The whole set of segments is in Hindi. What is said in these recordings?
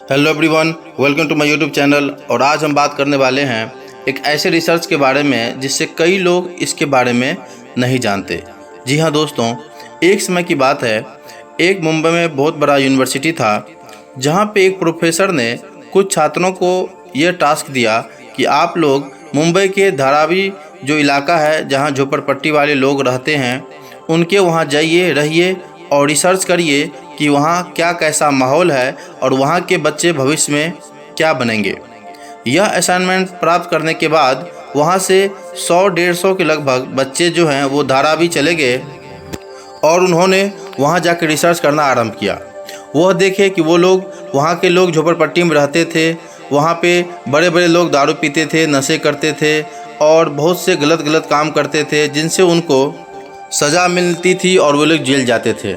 Hello everyone, welcome to my YouTube channel. और आज हम बात करने वाले हैं एक ऐसे रिसर्च के बारे में जिससे कई लोग इसके बारे में नहीं जानते। जी हाँ दोस्तों, एक समय की बात है, एक मुंबई में बहुत बड़ा यूनिवर्सिटी था जहाँ पे एक प्रोफेसर ने कुछ छात्रों को यह टास्क दिया कि आप लोग मुंबई के धारावी जो इलाका है जहाँ झोपड़पट्टी वाले लोग रहते हैं उनके वहाँ जाइए, रहिए और रिसर्च करिए कि वहाँ क्या कैसा माहौल है और वहाँ के बच्चे भविष्य में क्या बनेंगे। यह असाइनमेंट प्राप्त करने के बाद वहाँ से 100-150 के लगभग बच्चे जो हैं वो धारावी चले गए और उन्होंने वहाँ जाकर रिसर्च करना आरंभ किया। वह देखे कि वो लोग, वहाँ के लोग झोपड़पट्टी में रहते थे, वहाँ पे बड़े बड़े लोग दारू पीते थे, नशे करते थे और बहुत से गलत काम करते थे जिनसे उनको सज़ा मिलती थी और वो लोग जेल जाते थे।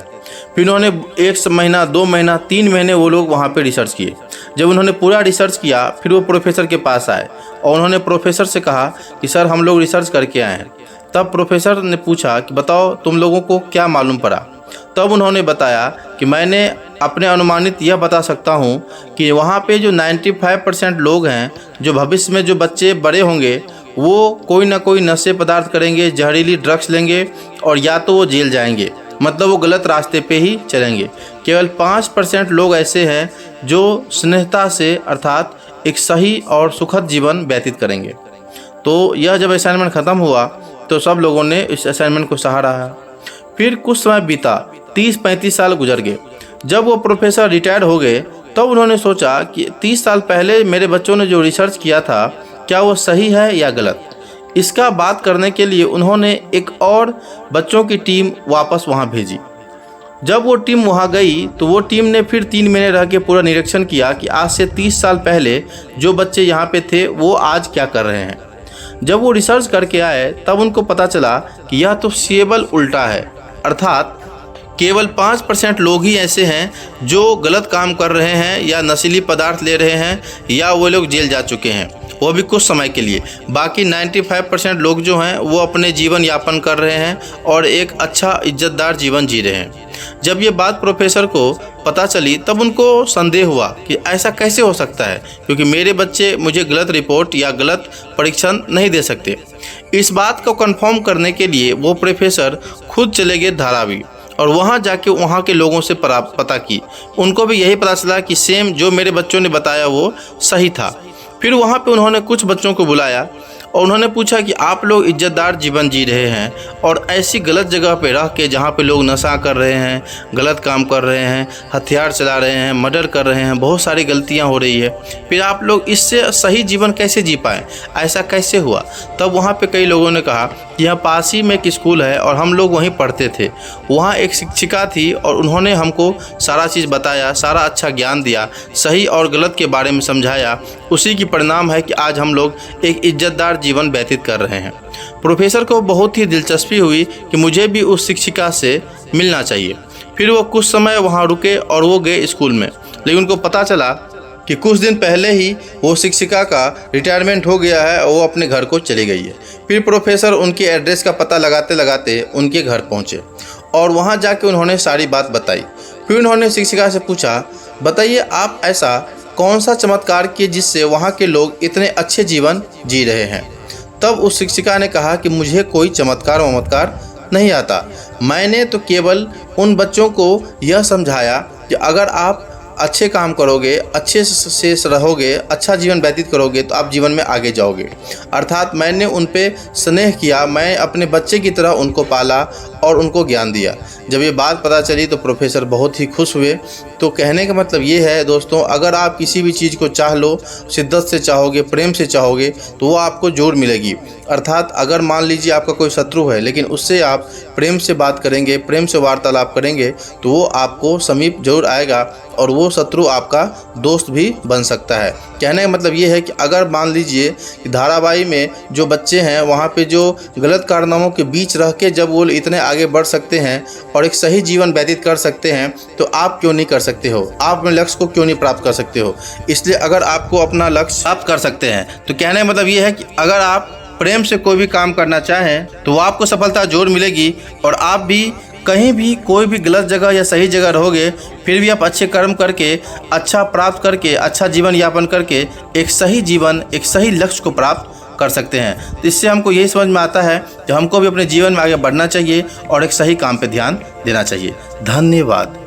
फिर उन्होंने 1 महीना, 2 महीना, 3 महीने वो लोग वहाँ पे रिसर्च किए। जब उन्होंने पूरा रिसर्च किया फिर वो प्रोफेसर के पास आए और उन्होंने प्रोफेसर से कहा कि सर हम लोग रिसर्च करके आए हैं। तब प्रोफेसर ने पूछा कि बताओ तुम लोगों को क्या मालूम पड़ा। तब उन्होंने बताया कि मैंने अपने अनुमानित यह बता सकता हूँ कि वहाँ पे जो 95% लोग हैं, जो भविष्य में जो बच्चे बड़े होंगे वो कोई ना कोई नशे पदार्थ करेंगे, जहरीली ड्रग्स लेंगे और या तो वो जेल जाएंगे, मतलब वो गलत रास्ते पे ही चलेंगे। केवल 5% लोग ऐसे हैं जो स्नेहता से अर्थात एक सही और सुखद जीवन व्यतीत करेंगे। तो यह जब असाइनमेंट ख़त्म हुआ तो सब लोगों ने इस असाइनमेंट को सहारा है। फिर कुछ समय बीता, 30-35 साल गुजर गए। जब वो प्रोफेसर रिटायर हो गए तब उन्होंने सोचा कि 30 साल पहले मेरे बच्चों ने जो रिसर्च किया था क्या वो सही है या गलत। इसका बात करने के लिए उन्होंने एक और बच्चों की टीम वापस वहां भेजी। जब वो टीम वहां गई तो वो टीम ने फिर 3 महीने रह के पूरा निरीक्षण किया कि आज से 30 साल पहले जो बच्चे यहाँ पे थे वो आज क्या कर रहे हैं। जब वो रिसर्च करके आए तब उनको पता चला कि यह तो केवल उल्टा है, अर्थात केवल 5% लोग ही ऐसे हैं जो गलत काम कर रहे हैं या नशीली पदार्थ ले रहे हैं या वो लोग जेल जा चुके हैं, वो भी कुछ समय के लिए। बाकी 95% लोग जो हैं वो अपने जीवन यापन कर रहे हैं और एक अच्छा इज्जतदार जीवन जी रहे हैं। जब ये बात प्रोफेसर को पता चली तब उनको संदेह हुआ कि ऐसा कैसे हो सकता है, क्योंकि मेरे बच्चे मुझे गलत रिपोर्ट या गलत परीक्षण नहीं दे सकते। इस बात को कंफर्म करने के लिए वो प्रोफेसर खुद चले गए धारावी और वहाँ जाके वहाँ के लोगों से पता की। उनको भी यही पता चला कि सेम जो मेरे बच्चों ने बताया वो सही था। फिर वहाँ पे उन्होंने कुछ बच्चों को बुलाया और उन्होंने पूछा कि आप लोग इज्जतदार जीवन जी रहे हैं और ऐसी गलत जगह पे रह के जहाँ पे लोग नशा कर रहे हैं, गलत काम कर रहे हैं, हथियार चला रहे हैं, मर्डर कर रहे हैं, बहुत सारी गलतियाँ हो रही है, फिर आप लोग इससे सही जीवन कैसे जी पाएँ, ऐसा कैसे हुआ। तब वहाँ पे कई लोगों ने कहा कि यहाँ पास ही में एक स्कूल है और हम लोग वहीं पढ़ते थे, वहाँ एक शिक्षिका थी और उन्होंने हमको सारा चीज़ बताया, सारा अच्छा ज्ञान दिया, सही और गलत के बारे में समझाया। उसी की परिणाम है कि आज हम लोग एक इज्जतदार जीवन व्यतीत कर रहे हैं। प्रोफेसर को बहुत ही दिलचस्पी हुई कि मुझे भी उस शिक्षिका से मिलना चाहिए। फिर वो कुछ समय वहाँ रुके और वो गए स्कूल में, लेकिन उनको पता चला कि कुछ दिन पहले ही वो शिक्षिका का रिटायरमेंट हो गया है और वो अपने घर को चली गई है। फिर प्रोफेसर उनके एड्रेस का पता लगाते लगाते उनके घर पहुँचे और वहाँ जाके उन्होंने सारी बात बताई। फिर उन्होंने शिक्षिका से पूछा, बताइए आप ऐसा कौन सा चमत्कार किए जिससे वहाँ के लोग इतने अच्छे जीवन जी रहे हैं। तब उस शिक्षिका ने कहा कि मुझे कोई चमत्कार नहीं आता, मैंने तो केवल उन बच्चों को यह समझाया कि अगर आप अच्छे काम करोगे, अच्छे से रहोगे, अच्छा जीवन व्यतीत करोगे तो आप जीवन में आगे जाओगे। अर्थात मैंने उन पे स्नेह किया, मैं अपने बच्चे की तरह उनको पाला और उनको ज्ञान दिया। जब ये बात पता चली तो प्रोफेसर बहुत ही खुश हुए। तो कहने का मतलब ये है दोस्तों, अगर आप किसी भी चीज़ को चाह लो, शिद्दत से चाहोगे, प्रेम से चाहोगे तो वो आपको ज़रूर मिलेगी। अर्थात अगर मान लीजिए आपका कोई शत्रु है लेकिन उससे आप प्रेम से बात करेंगे, प्रेम से वार्तालाप करेंगे तो वो आपको समीप जरूर आएगा और वो शत्रु आपका दोस्त भी बन सकता है। कहने का मतलब ये है कि अगर मान लीजिए कि धारावाही में जो बच्चे हैं वहाँ पे जो गलत कारनामों के बीच रह के जब वो इतने आगे बढ़ सकते हैं और एक सही जीवन व्यतीत कर सकते हैं तो आप क्यों नहीं कर सकते हो, आप अपने लक्ष्य को क्यों नहीं प्राप्त कर सकते हो। इसलिए अगर आपको अपना लक्ष्य प्राप्त कर सकते हैं तो कहने का मतलब ये है कि अगर आप प्रेम से कोई भी काम करना चाहें तो वो आपको सफलता जरूर मिलेगी और आप भी कहीं भी कोई भी गलत जगह या सही जगह रहोगे फिर भी आप अच्छे कर्म करके, अच्छा प्राप्त करके, अच्छा जीवन यापन करके एक सही जीवन, एक सही लक्ष्य को प्राप्त कर सकते हैं। तो इससे हमको यही समझ में आता है कि हमको भी अपने जीवन में आगे बढ़ना चाहिए और एक सही काम पे ध्यान देना चाहिए। धन्यवाद।